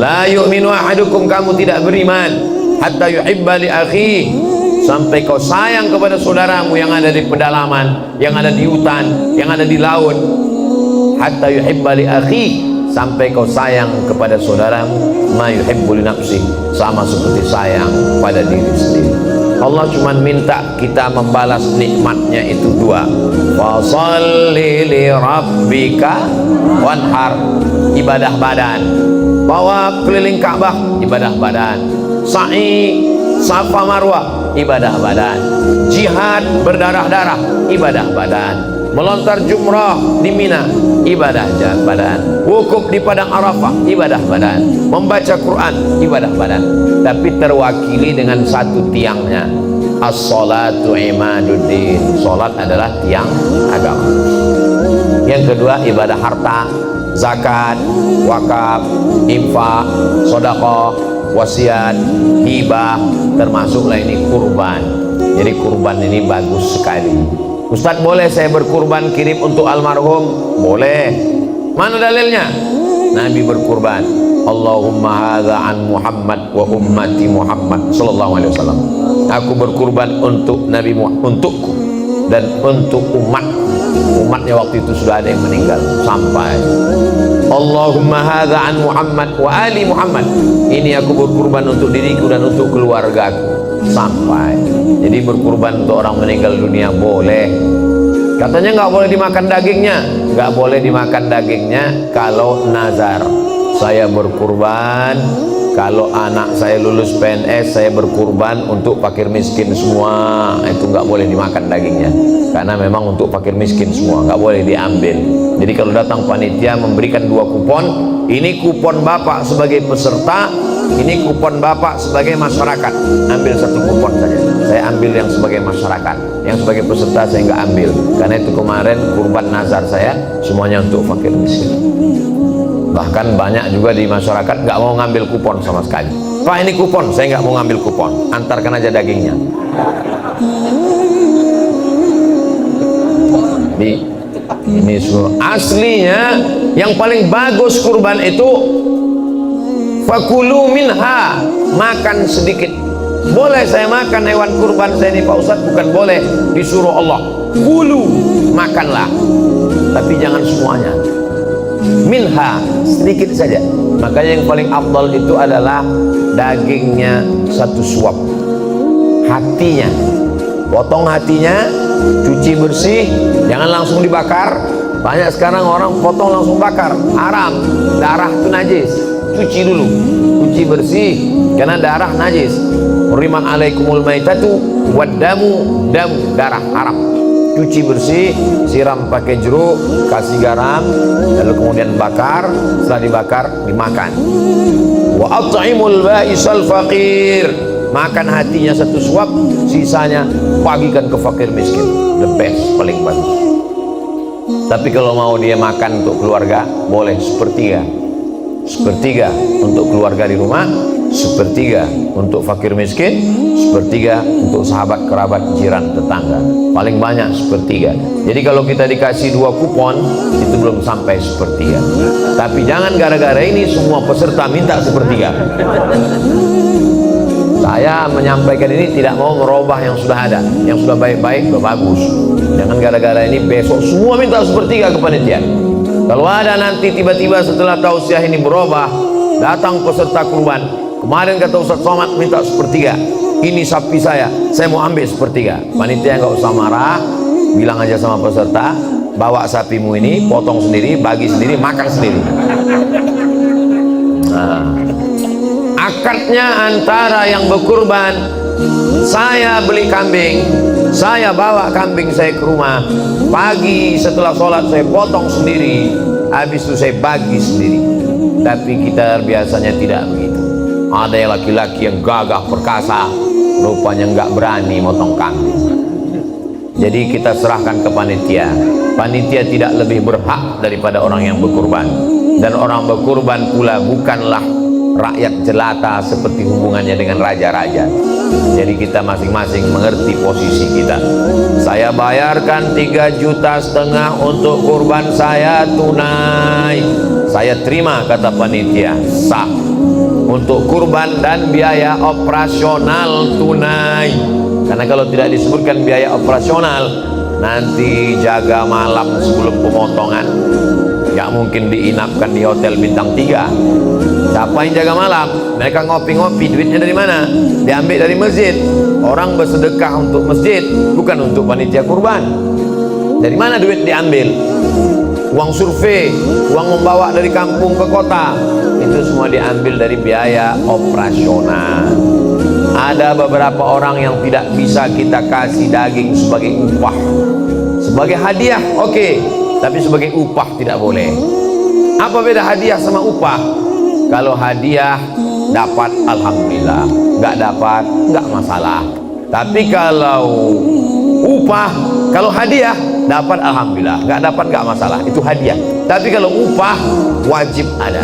La yu'minu ahadukum, kamu tidak beriman, hatta yuhibba li akhi, sampai kau sayang kepada saudaramu yang ada di pedalaman, yang ada di hutan, yang ada di laut. Hatta yuhibba li akhi, sampai kau sayang kepada saudaramu ma yuhibbu li nafsi, sama seperti sayang pada diri sendiri. Allah cuma minta kita membalas nikmatnya itu dua. Fasholli li rabbika wanhar, ibadah badan. Bawa keliling Ka'bah, ibadah badan. Sa'i Safa Marwah, ibadah badan. Jihad berdarah-darah, ibadah badan. Melontar jumrah di Mina, ibadah badan. Wukuf di padang Arafah, ibadah badan. Membaca Quran, ibadah badan. Tapi terwakili dengan satu tiangnya. As-salatu imaduddin, salat adalah tiang agama. Yang kedua ibadah harta, zakat, wakaf, infak, sedekah, wasiat, hibah, termasuklah ini kurban. Jadi kurban ini bagus sekali. Ustaz, boleh saya berkurban kirim untuk almarhum? Boleh. Mana dalilnya? Nabi berkurban, Allahumma hadza an Muhammad wa ummati Muhammad sallallahu alaihi wasallam. Aku berkurban untuk Nabi Muhammad, untukku dan untuk umatnya waktu itu sudah ada yang meninggal, sampai Allahumma hadza an Muhammad wa ali Muhammad. Ini aku berkurban untuk diriku dan untuk keluargaku, sampai. Jadi berkurban untuk orang meninggal dunia boleh. Katanya nggak boleh dimakan dagingnya. Nggak boleh dimakan dagingnya kalau nazar. Saya berkurban kalau anak saya lulus PNS, saya berkurban untuk fakir miskin semua. Itu nggak boleh dimakan dagingnya, karena memang untuk fakir miskin semua, nggak boleh diambil. Jadi kalau datang panitia memberikan 2 kupon, ini kupon bapak sebagai peserta, ini kupon bapak sebagai masyarakat. Ambil 1 kupon saja. Saya ambil yang sebagai masyarakat, yang sebagai peserta saya nggak ambil, karena itu kemarin kurban nazar saya semuanya untuk fakir miskin. Bahkan banyak juga di masyarakat nggak mau ngambil kupon sama sekali. Pak, ini kupon, saya nggak mau ngambil kupon, antarkan aja dagingnya. Ini semua aslinya. Yang paling bagus kurban itu fakulu minha, makan sedikit. Boleh saya makan hewan kurban saya ini Pak Ustadz? Bukan boleh, disuruh Allah kulu, makanlah, tapi jangan semuanya. Minha, sedikit saja. Makanya yang paling afdal itu adalah dagingnya 1 suap, hatinya potong, hatinya cuci bersih, jangan langsung dibakar. Banyak sekarang orang potong langsung bakar, haram. Darah itu najis, cuci dulu, cuci bersih, karena darah najis. Hurimat alaikumul maitatu waddamu, damu, darah haram. Cuci bersih, siram pakai jeruk, kasih garam, lalu kemudian bakar. Setelah dibakar dimakan. Wa at'imul ba'isal faqir, makan hatinya 1 suap, sisanya bagikan ke fakir miskin. The best, paling bagus. Tapi kalau mau dia makan untuk keluarga, boleh sepertiga. Sepertiga untuk keluarga di rumah, sepertiga untuk fakir miskin, sepertiga untuk sahabat, kerabat, jiran, tetangga. Paling banyak sepertiga. Jadi kalau kita dikasih 2 kupon, itu belum sampai sepertiga. Tapi jangan gara-gara ini semua peserta minta sepertiga. Saya menyampaikan ini tidak mau merubah yang sudah ada, yang sudah baik-baik, sudah bagus. Jangan gara-gara ini besok semua minta sepertiga ke panitia. Kalau ada nanti tiba-tiba setelah tausiah ini berubah, datang peserta kurban, kemarin kata Ustaz Somad minta sepertiga, ini sapi saya mau ambil sepertiga. Panitia nggak usah marah, bilang aja sama peserta, bawa sapimu ini, potong sendiri, bagi sendiri, makan sendiri. Nah, akadnya antara yang berkurban, saya beli kambing, saya bawa kambing saya ke rumah, pagi setelah sholat saya potong sendiri, habis itu saya bagi sendiri. Tapi kita biasanya tidak begitu. Ada yang laki-laki yang gagah perkasa, rupanya nggak berani motong kambing. Jadi kita serahkan ke panitia. Panitia tidak lebih berhak daripada orang yang berkurban. Dan orang berkurban pula bukanlah rakyat jelata seperti hubungannya dengan raja-raja. Jadi kita masing-masing mengerti posisi kita. Saya bayarkan 3,5 juta untuk kurban saya tunai. Saya terima, kata panitia, sah. untuk kurban dan biaya operasional tunai. Karena kalau tidak disebutkan biaya operasional, nanti jaga malam sebelum pemotongan, nggak mungkin diinapkan di hotel bintang 3. Siapa yang jaga malam? Mereka ngopi-ngopi, duitnya dari mana? Diambil dari masjid. Orang bersedekah untuk masjid, bukan untuk panitia kurban. Dari mana duit diambil? Uang survei, uang membawa dari kampung ke kota, itu semua diambil dari biaya operasional. Ada beberapa orang yang tidak bisa kita kasih daging sebagai upah. Sebagai hadiah oke, tapi sebagai upah tidak boleh. Apa beda hadiah sama upah? Kalau hadiah dapat alhamdulillah, nggak dapat nggak masalah. Tapi kalau upah, kalau hadiah dapat alhamdulillah, nggak dapat nggak masalah, itu hadiah. Tapi kalau upah wajib ada.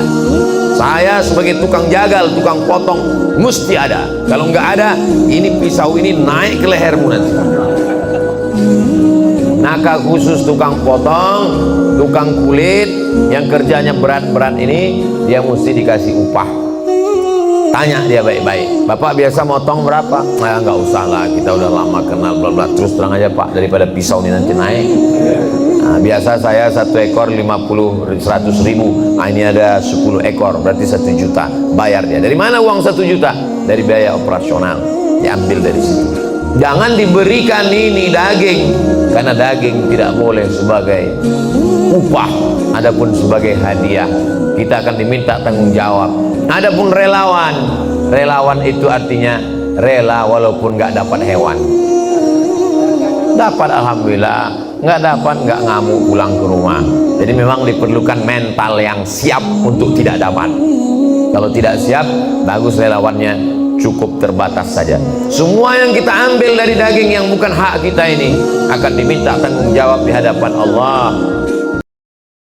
Saya sebagai tukang jagal, tukang potong mesti ada. Kalau nggak ada, ini pisau ini naik ke lehermu nanti. Maka khusus tukang potong, tukang kulit yang kerjanya berat-berat ini, dia mesti dikasih upah. Tanya dia baik-baik, Bapak biasa motong berapa? Nah, nggak usah lah, kita udah lama kenal, bla bla. Terus terang aja Pak, daripada pisau ini nanti naik. Nah, biasa saya 1 ekor 100 ribu. Nah, ini ada 10 ekor, berarti 1 juta. Bayar dia. Dari mana uang 1 juta? Dari biaya operasional, diambil dari situ. Jangan diberikan ini daging, karena daging tidak boleh sebagai upah, adapun sebagai hadiah. Kita akan diminta tanggung jawab. Adapun relawan, relawan itu artinya rela walaupun nggak dapat hewan. Dapat alhamdulillah, nggak dapat nggak ngamuk pulang ke rumah. Jadi memang diperlukan mental yang siap untuk tidak dapat. Kalau tidak siap, bagus relawannya cukup terbatas saja. Semua yang kita ambil dari daging yang bukan hak kita ini akan diminta tanggung jawab di hadapan Allah